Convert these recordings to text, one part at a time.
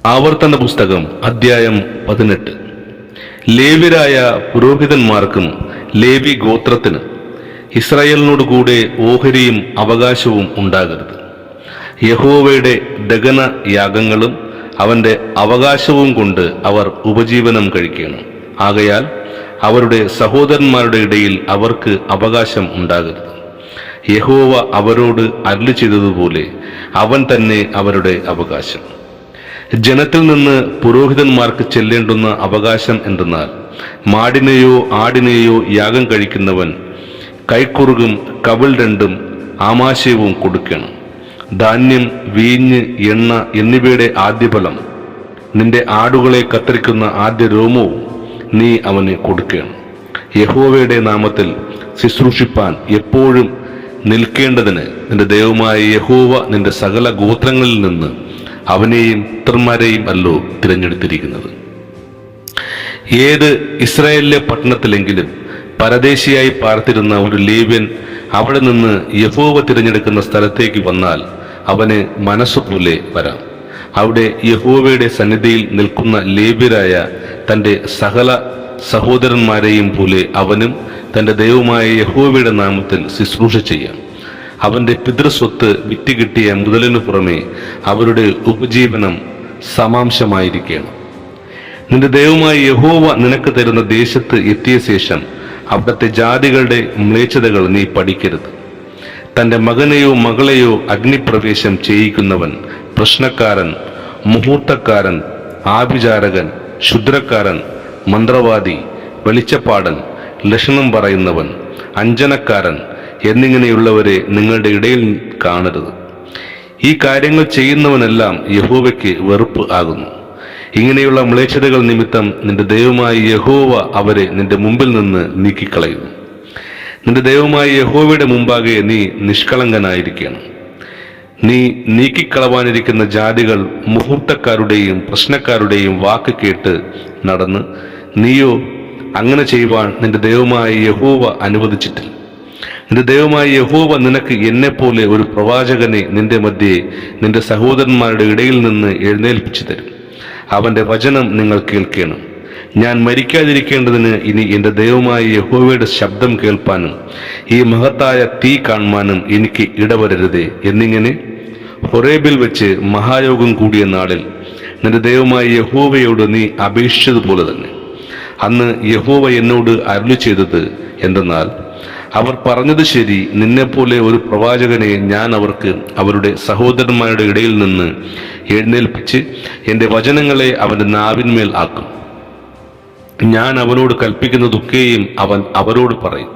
ആവർത്തന പുസ്തകം അധ്യായം 18. ലേവ്യരായ പുരോഹിതന്മാർക്കും ലേവി ഗോത്രത്തിന് ഇസ്രായേലിനോട് കൂടെ ഓഹരിയും അവകാശവും ഉണ്ടാകരുത്. യഹോവയുടെ ദഹന യാഗങ്ങളും അവന്റെ അവകാശവും കൊണ്ട് അവർ ഉപജീവനം കഴിക്കണം. ആകയാൽ അവരുടെ സഹോദരന്മാരുടെ ഇടയിൽ അവർക്ക് അവകാശം ഉണ്ടാകരുത്. യഹോവ അവരോട് അരുളി ചെയ്തതുപോലെ അവൻ തന്നെ അവരുടെ അവകാശം. ജനത്തിൽ നിന്ന് പുരോഹിതന്മാർക്ക് ചെല്ലേണ്ടുന്ന അവകാശം എന്തെന്നാൽ, മാടിനെയോ ആടിനെയോ യാഗം കഴിക്കുന്നവൻ കൈക്കുറുകും കവിൾ രണ്ടും ആമാശയവും കൊടുക്കണം. ധാന്യം, വീഞ്ഞ്, എണ്ണ എന്നിവയുടെ ആദ്യഫലം, നിന്റെ ആടുകളെ കത്തിരിക്കുന്ന ആദ്യ രോമവും നീ അവന് കൊടുക്കണം. യഹോവയുടെ നാമത്തിൽ ശുശ്രൂഷിപ്പാൻ എപ്പോഴും നിൽക്കേണ്ടതിന് നിന്റെ ദൈവമായ യഹോവ നിന്റെ സകല ഗോത്രങ്ങളിൽ നിന്ന് അവനെയും പുത്രന്മാരെയും അല്ലോ തിരഞ്ഞെടുത്തിരിക്കുന്നത്. ഏത് ഇസ്രായേലിലെ പട്ടണത്തിലെങ്കിലും പരദേശിയായി പാർത്തിരുന്ന ഒരു ലേവ്യൻ അവിടെ നിന്ന് യഹോവ തിരഞ്ഞെടുക്കുന്ന സ്ഥലത്തേക്ക് വന്നാൽ അവന് മനസ്സുപോലെ വരാം. അവിടെ യഹോവയുടെ സന്നിധിയിൽ നിൽക്കുന്ന ലേവ്യരായ തൻ്റെ സകല സഹോദരന്മാരെയും പോലെ അവനും തൻ്റെ ദൈവമായ യഹോവയുടെ നാമത്തിൽ ശുശ്രൂഷ ചെയ്യാം. അവന്റെ പിതൃസ്വത്ത് വിറ്റ് കിട്ടിയ മുതലിനു പുറമെ അവരുടെ ഉപജീവനം സമാംശമായിരിക്കണം. നിന്റെ ദൈവമായ യഹോവ നിനക്ക് തരുന്ന ദേശത്ത് എത്തിയ ശേഷം അവിടുത്തെ ജാതികളുടെ മ്ലേച്ഛതകൾ നീ പഠിക്കരുത്. തൻ്റെ മകനെയോ മകളെയോ അഗ്നിപ്രവേശം ചെയ്യിക്കുന്നവൻ, പ്രശ്നക്കാരൻ, മുഹൂർത്തക്കാരൻ, ആഭിചാരകൻ, ക്ഷുദ്രക്കാരൻ, മന്ത്രവാദി, വെളിച്ചപ്പാടൻ, ലക്ഷണം പറയുന്നവൻ, അഞ്ജനക്കാരൻ എന്നിങ്ങനെയുള്ളവരെ നിങ്ങളുടെ ഇടയിൽ കാണരുത്. ഈ കാര്യങ്ങൾ ചെയ്യുന്നവനെല്ലാം യഹോവയ്ക്ക് വെറുപ്പ് ആകുന്നു. ഇങ്ങനെയുള്ള മ്ലേച്ഛതകൾ നിമിത്തം നിന്റെ ദൈവമായ യഹോവ അവരെ നിന്റെ മുമ്പിൽ നിന്ന് നീക്കിക്കളയുന്നു. നിന്റെ ദൈവമായ യഹോവയുടെ മുമ്പാകെ നീ നിഷ്കളങ്കനായിരിക്കണം. നീ നീക്കിക്കളവാനിരിക്കുന്ന ജാതികൾ മുഹൂർത്തക്കാരുടെയും പ്രശ്നക്കാരുടെയും വാക്ക് കേട്ട് നടന്ന്, നീയോ അങ്ങനെ ചെയ്യുവാൻ നിന്റെ ദൈവമായ യഹോവ അനുവദിച്ചിട്ടില്ല. നിന്റെ ദൈവമായ യഹോവ നിനക്ക് എന്നെപ്പോലെ ഒരു പ്രവാചകനെ നിന്റെ മധ്യേ നിന്റെ സഹോദരന്മാരുടെ ഇടയിൽ നിന്ന് എഴുന്നേൽപ്പിച്ചു തരും. അവന്റെ വചനം നിങ്ങൾ കേൾക്കണം. ഞാൻ മരിക്കാതിരിക്കേണ്ടതിന് ഇനി എൻ്റെ ദൈവമായ യഹോവയുടെ ശബ്ദം കേൾപ്പാനും ഈ മഹത്തായ തീ കാണുവാനും എനിക്ക് ഇടവരരുതേ എന്നിങ്ങനെ ഹൊറേബിൽ വെച്ച് മഹായോഗം കൂടിയ നാളിൽ നിന്റെ ദൈവമായ യഹോവയോട് നീ അപേക്ഷിച്ചതുപോലെ തന്നെ. അന്ന് യഹോവ എന്നോട് അരുളി ചെയ്തത് എന്തെന്നാൽ, അവർ പറഞ്ഞത് ശരി, നിന്നെപ്പോലെ ഒരു പ്രവാചകനെ ഞാൻ അവർക്ക് അവരുടെ സഹോദരന്മാരുടെ ഇടയിൽ നിന്ന് എഴുന്നേൽപ്പിച്ച് എൻ്റെ വചനങ്ങളെ അവൻ്റെ നാവിന്മേൽ ആക്കും. ഞാൻ അവനോട് കൽപ്പിക്കുന്നതൊക്കെയും അവൻ അവരോട് പറയും.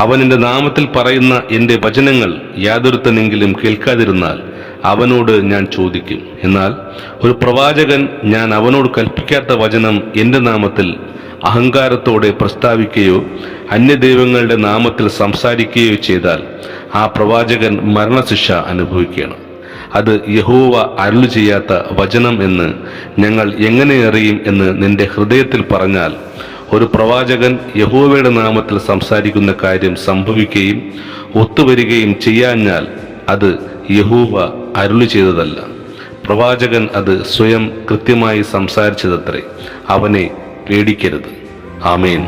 അവൻ എൻ്റെ നാമത്തിൽ പറയുന്ന എൻ്റെ വചനങ്ങൾ യാതൊരുത്തനെങ്കിലും കേൾക്കാതിരുന്നാൽ അവനോട് ഞാൻ ചോദിക്കും. എന്നാൽ ഒരു പ്രവാചകൻ ഞാൻ അവനോട് കൽപ്പിക്കാത്ത വചനം എൻ്റെ നാമത്തിൽ അഹങ്കാരത്തോടെ പ്രസ്താവിക്കുകയോ അന്യദൈവങ്ങളുടെ നാമത്തിൽ സംസാരിക്കുകയോ ചെയ്താൽ ആ പ്രവാചകൻ മരണശിക്ഷ അനുഭവിക്കണം. അത് യഹോവ അരുളി ചെയ്യാത്ത വചനം എന്ന് ഞങ്ങൾ എങ്ങനെ അറിയും എന്ന് നിന്റെ ഹൃദയത്തിൽ പറഞ്ഞാൽ, ഒരു പ്രവാചകൻ യഹോവയുടെ നാമത്തിൽ സംസാരിക്കുന്ന കാര്യം സംഭവിക്കുകയും ഒത്തുവരികയും ചെയ്യാഞ്ഞാൽ അത് യഹോവ അരുളി ചെയ്തതല്ല. പ്രവാചകൻ അത് സ്വയം കൃത്യമായി സംസാരിച്ചതത്രേ. അവനെ പേടിക്കരുത്. ആമേൻ.